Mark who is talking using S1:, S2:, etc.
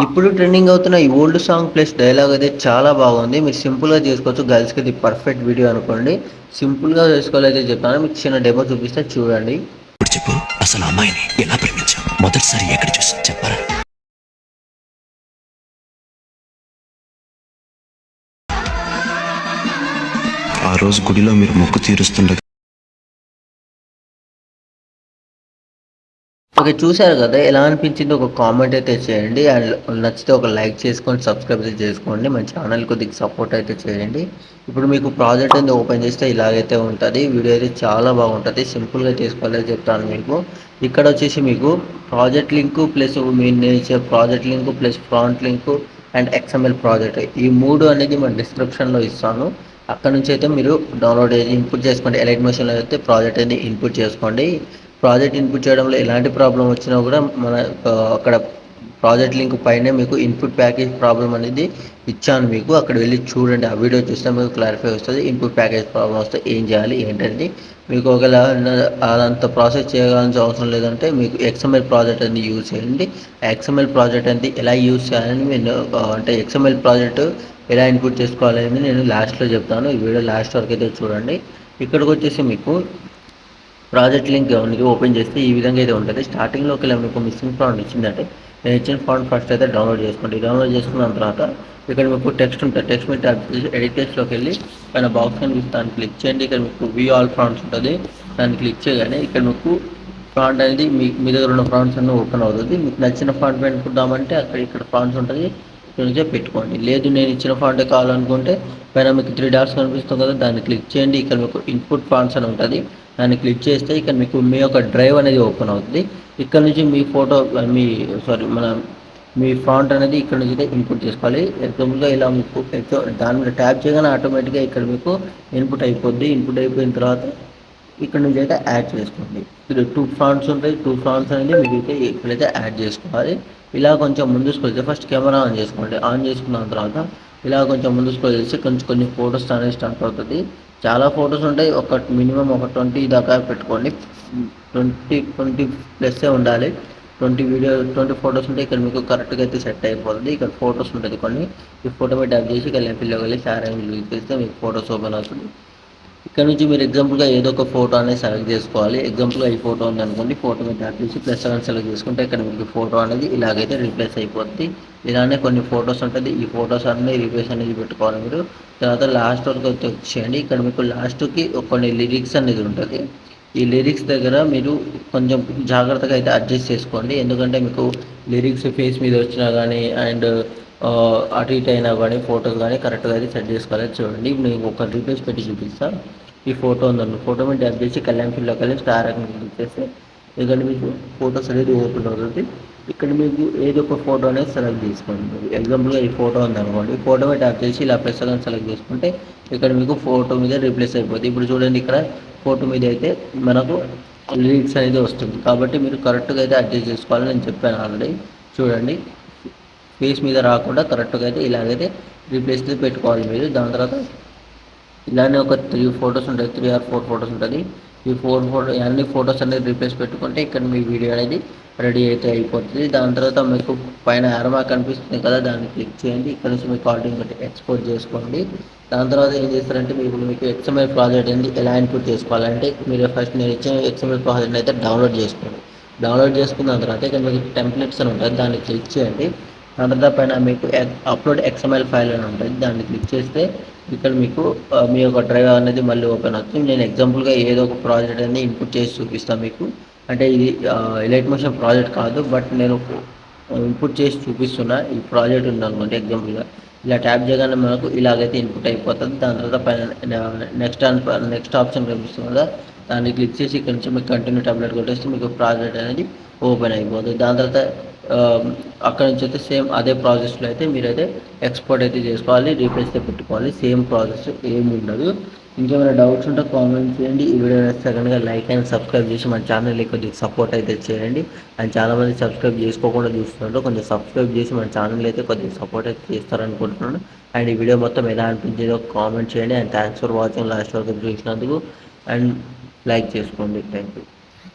S1: ఇప్పుడు ట్రెండింగ్ అవుతున్న ఈ ఓల్డ్ సాంగ్ ప్లస్ డైలాగ్ అయితే చాలా బాగుంది. మీరు సింపుల్‌గా చేసుకోవచ్చు. గర్ల్స్‌కి ఇది పర్ఫెక్ట్ వీడియో అనుకోండి. సింపుల్‌గా చేసుకోవాలైతే చెప్తాను. మీకు చిన్న డెమో చూపిస్తా చూడండి.
S2: ఇప్పుడు చెప్పు, అసలు అమ్మాయిని ఎలా ప్రేమించావు? మొదటిసారి ఎక్కడ చూసావు చెప్పరా? ఆ రోజు గుడిలో మీరు మొక్కు తీరుస్తుండగా
S1: ఓకే. చూసారు కదా! ఎలా అనిపించిందో ఒక కామెంట్ అయితే చేయండి. అండ్ నచ్చితే ఒక లైక్ చేసుకొని, సబ్స్క్రైబ్ అయితే చేసుకోండి. మన ఛానల్ కొద్దిగా సపోర్ట్ అయితే చేయండి. ఇప్పుడు మీకు ప్రాజెక్ట్ అనేది ఓపెన్ చేస్తే ఇలాగైతే ఉంటది. వీడియో అయితే చాలా బాగుంటది. సింపుల్‌గా చేసుకోవాలని చెప్తాను మీకు. ఇక్కడ వచ్చేసి మీకు ప్రాజెక్ట్ లింకు ప్లస్ నేను ఇచ్చే project link plus front link and XML project ఈ 3 అనేది మన డిస్క్రిప్షన్‌లో ఇస్తాను. అక్కడ నుంచి అయితే మీరు డౌన్లోడ్ చేసి ఇన్పుట్ చేసుకోండి. ఎలైట్ మోషన్‌లో అయితే ప్రాజెక్ట్ అనేది ఇన్పుట్ చేసుకోండి. ప్రాజెక్ట్ ఇన్పుట్ చేయడంలో ఎలాంటి ప్రాబ్లమ్ వచ్చినా కూడా మన అక్కడ ప్రాజెక్ట్ లింక్ పైనే మీకు ఇన్పుట్ ప్యాకేజ్ ప్రాబ్లమ్ అనేది ఇచ్చాను మీకు. అక్కడ వెళ్ళి చూడండి. ఆ వీడియో చూస్తే మీకు క్లారిఫై వస్తుంది. ఇన్పుట్ ప్యాకేజ్ ప్రాబ్లమ్ వస్తే ఏం చేయాలి ఏంటంటే మీకు ఒకవేళ అదంత ప్రాసెస్ చేయాల్సిన అవసరం లేదంటే మీకు ఎక్స్ఎంఎల్ ప్రాజెక్ట్ అనేది యూజ్ చేయండి. ఎక్స్ఎంఎల్ ప్రాజెక్ట్ అనేది ఎలా యూజ్ చేయాలని నేను అంటే ఎక్స్ఎంఎల్ ప్రాజెక్ట్ ఎలా ఇన్పుట్ చేసుకోవాలని నేను లాస్ట్లో చెప్తాను. ఈ వీడియో లాస్ట్ వరకు అయితే చూడండి. ఇక్కడికి వచ్చేసి మీకు ప్రాజెక్ట్ లింక్ అనేది ఓపెన్ చేస్తే ఈ విధంగా అయితే ఉంటుంది. స్టార్టింగ్లోకి వెళ్ళి మీకు మిస్సింగ్ ఫాంట్ ఇచ్చిందంటే నేను ఇచ్చిన ఫాంట్ ఫస్ట్ అయితే డౌన్లోడ్ చేసుకోండి. డౌన్లోడ్ చేసుకున్న తర్వాత ఇక్కడ మీకు టెక్స్ట్ ఉంటుంది. టెక్స్ట్ మీద ట్యాప్ చేసి ఎడిట్ టెక్స్ట్లోకి వెళ్ళి పైన బాక్స్ కనిపిస్తుంది దాన్ని క్లిక్ చేయండి. ఇక్కడ మీకు వి ఆల్ ఫాంట్స్ ఉంటుంది. దాన్ని క్లిక్ చేయగానే ఇక్కడ మీకు ఫాంట్ అనేది మీ దగ్గర ఉన్న ఫాంట్స్ అన్నీ ఓపెన్ అవుతుంది. మీకు నచ్చిన ఫాంట్ పెట్టుకుందామంటే ఇక్కడ ఫాంట్స్ ఉంటుంది. ఇక్కడ నుంచే పెట్టుకోండి. లేదు నేను ఇచ్చిన ఫాంటే కావాలనుకుంటే పైన మీకు 3 డాట్స్ కనిపిస్తుంది కదా దాన్ని క్లిక్ చేయండి. ఇక్కడ మీకు ఇన్పుట్ ఫాంట్స్ అని ఉంటుంది. దాన్ని క్లిక్ చేస్తే ఇక్కడ మీకు మీ యొక్క డ్రైవ్ అనేది ఓపెన్ అవుతుంది. ఇక్కడ నుంచి మీ ఫోటో మీ ఫాంట్ అనేది ఇక్కడ నుంచి అయితే ఇన్పుట్ చేసుకోవాలి. ఎగ్జాంపుల్గా ఇలా మీకు దాని మీద ట్యాప్ చేయగానే ఆటోమేటిక్గా ఇక్కడ మీకు ఇన్పుట్ అయిపోద్ది. ఇన్పుట్ అయిపోయిన తర్వాత ఇక్కడ నుంచి అయితే యాడ్ చేసుకోండి. ఇది 2 ఫాంట్స్ ఉంటాయి. 2 ఫాంట్స్ అనేది మీరైతే ఇక్కడైతే యాడ్ చేసుకోవాలి. ఇలా కొంచెం ముందుకు వెళ్తే ఫస్ట్ కెమెరా ఆన్ చేసుకోండి. ఆన్ చేసుకున్న తర్వాత ఇలా కొంచెం ముందుకు చేసి కొన్ని ఫొటోస్ అనేది స్టార్ట్ అవుతుంది. చాలా ఫొటోస్ ఉంటాయి. మినిమం ఒక 20 దాకా పెట్టుకోండి. 20 ప్లస్సే ఉండాలి. 20 ఫొటోస్ ఉంటే ఇక్కడ మీకు కరెక్ట్గా అయితే సెట్ అయిపోతుంది. ఇక్కడ ఫొటోస్ ఉంటుంది కొన్ని. ఈ ఫోటో మీద ట్యాప్ చేసి ఇక్కడ లెఫ్ట్లోకి వెళ్ళి షేర్ యాంగిల్ చేస్తే మీకు ఫొటోస్ ఓపెన్ అవుతుంది. ఇక్కడ నుంచి మీరు ఎగ్జాంపుల్గా ఏదో ఒక ఫోటో అనేది సెలెక్ట్ చేసుకోవాలి. ఎగ్జాంపుల్గా ఈ ఫోటో ఉందనుకోండి. ఫోటో మీద ట్యాప్ చేసి ప్లస్ అని సెలెక్ట్ చేసుకుంటే ఇక్కడ మీకు ఫోటో అనేది ఇలాగైతే రీప్లేస్ అయిపోద్ది. ఇలానే కొన్ని ఫొటోస్ ఉంటుంది. ఈ ఫొటోస్ అన్నీ రీప్లేస్ అనేది పెట్టుకోవాలి మీరు. తర్వాత లాస్ట్ వరకు వచ్చేయండి. ఇక్కడ మీకు లాస్ట్కి కొన్ని లిరిక్స్ అనేది ఉంటుంది. ఈ లిరిక్స్ దగ్గర మీరు కొంచెం జాగ్రత్తగా అయితే అడ్జస్ట్ చేసుకోండి. ఎందుకంటే మీకు లిరిక్స్ ఫేస్ మీద వచ్చినా కానీ అండ్ అటు ఇటు అయినా కానీ ఫొటోస్ కానీ కరెక్ట్గా అయితే సెట్ చేసుకోవాలి. చూడండి ఇప్పుడు నేను ఒక రీప్లేస్ పెట్టి చూపిస్తాను. ఈ ఫోటో ఉందండి. ఫోటో మీద ట్యాప్ చేసి కళ్యాణ్ ఫీల్డ్లోకి వెళ్ళి స్టార్ అని క్లిక్ చేస్తే ఇక్కడ మీకు ఫొటోస్ అనేది ఓపెన్ అవుతుంది. ఇక్కడ మీకు ఏదో ఒక ఫోటో అనేది సెలెక్ట్ చేసుకోండి. ఎగ్జాంపుల్గా ఈ ఫోటో ఉందనుకోండి. ఈ ఫోటో మీద ట్యాప్ చేసి ఇలా ప్లస్ అని సెలెక్ట్ చేసుకుంటే ఇక్కడ మీకు ఫోటో మీద రీప్లేస్ అయిపోతుంది. ఇప్పుడు చూడండి ఇక్కడ ఫోటో మీద అయితే మనకు లిరిక్స్ అనేది వస్తుంది. కాబట్టి మీరు కరెక్ట్గా అయితే అడ్జస్ట్ చేసుకోవాలని నేను చెప్పాను ఆల్రెడీ. చూడండి ఫేస్ మీద రాకుండా కరెక్ట్గా అయితే ఇలాగైతే రీప్లేస్ పెట్టుకోవాలి మీరు. దాని తర్వాత ఇలానే ఒక 3 ఫొటోస్ ఉంటాయి. 3 ఆర్ 4 ఫొటోస్ ఉంటుంది. ఈ 4 అన్ని ఫొటోస్ అనేది రీప్లేస్ పెట్టుకుంటే ఇక్కడ మీ వీడియో అనేది రెడీ అయితే అయిపోతుంది. దాని తర్వాత మీకు పైన యారో మార్క్ కనిపిస్తుంది కదా దాన్ని క్లిక్ చేయండి. ఇక్కడ నుంచి మీకు ఆల్రెడీ ఒకటి ఎక్స్పోర్ట్ చేసుకోండి. దాని తర్వాత ఏం చేస్తారంటే మీకు ఎక్స్ఎంఎల్ ప్రాజెక్ట్ అనేది ఎలా ఇన్పుట్ చేసుకోవాలంటే మీరు ఫస్ట్ నేను ఇచ్చిన ఎక్స్ఎంఎల్ ప్రాజెక్ట్ అయితే డౌన్లోడ్ చేసుకోండి. డౌన్లోడ్ చేసుకున్న తర్వాత ఇక్కడ మీకు టెంప్లెట్స్ అని ఉంటుంది. దాన్ని క్లిక్ చేయండి. దాని తర్వాత పైన మీకు అప్లోడ్ ఎక్స్ఎంఎల్ ఫైల్ అని ఉంటుంది. దాన్ని క్లిక్ చేస్తే ఇక్కడ మీకు మీ యొక్క డ్రైవ్ అనేది మళ్ళీ ఓపెన్ అవుతుంది. నేను ఎగ్జాంపుల్గా ఏదో ఒక ప్రాజెక్ట్ అనేది ఇన్పుట్ చేసి చూపిస్తాను మీకు. అంటే ఇది ఎలైట్ మోషన్ ప్రాజెక్ట్ కాదు, బట్ నేను ఇన్పుట్ చేసి చూపిస్తున్నా. ఈ ప్రాజెక్ట్ ఉందనుకోండి ఎగ్జాంపుల్గా ఇలా ట్యాప్ చేయగానే మనకు ఇలాగైతే ఇన్పుట్ అయిపోతుంది. దాని తర్వాత పైన నెక్స్ట్ ఆప్షన్ కనిపిస్తుంది కదా దాన్ని క్లిక్ చేసి ఇక్కడ నుంచి మీకు కంటిన్యూ టాబ్లెట్ కొట్టేస్తే మీకు ప్రాజెక్ట్ అనేది ఓపెన్ అయిపోతుంది. దాని తర్వాత అక్కడ నుంచి అయితే సేమ్ అదే ప్రాసెస్లో అయితే మీరైతే ఎక్స్పోర్ట్ అయితే చేసుకోవాలి. రీప్లేస్ అయితే పెట్టుకోవాలి. సేమ్ ప్రాసెస్ ఏమి ఉండదు. ఇంకేమైనా డౌట్స్ ఉంటే కామెంట్ చేయండి. ఈ వీడియో సెకండ్గా లైక్ అండ్ సబ్స్క్రైబ్ చేసి మన ఛానల్ని కొద్దిగా సపోర్ట్ అయితే చేయండి. అండ్ చాలామంది సబ్స్క్రైబ్ చేసుకోకుండా చూస్తున్నారు. కొంచెం సబ్స్క్రైబ్ చేసి మన ఛానల్ అయితే కొద్దిగా సపోర్ట్ అయితే చేస్తారనుకుంటున్నాను. అండ్ ఈ వీడియో మొత్తం ఎలా అనిపించిందో కామెంట్ చేయండి. And thanks for watching last వరకు చూసినందుకు. అండ్ లైక్ చేసుకోండి. Thank you.